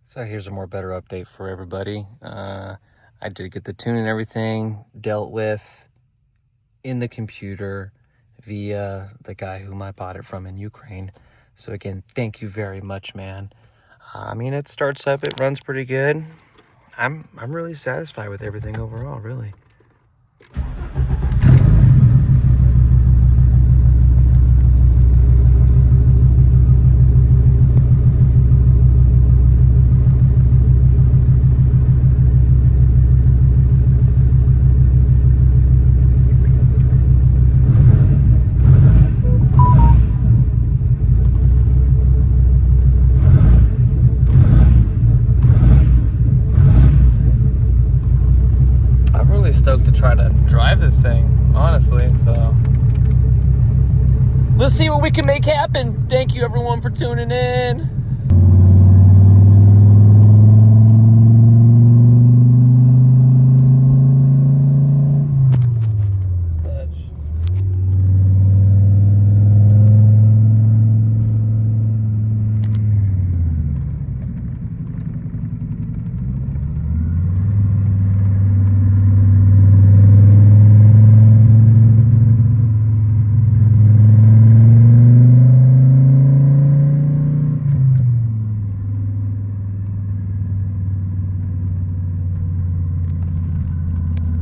So here's a more better update for everybody. I did get the tune and everything dealt with in the computer via the guy whom I bought it from in Ukraine. So again, thank you very much, man. I mean, it starts up, it runs pretty good. I'm really satisfied with everything overall, really. Stoked to try to drive this thing, honestly, so let's see what we can make happen. Thank you everyone for tuning in.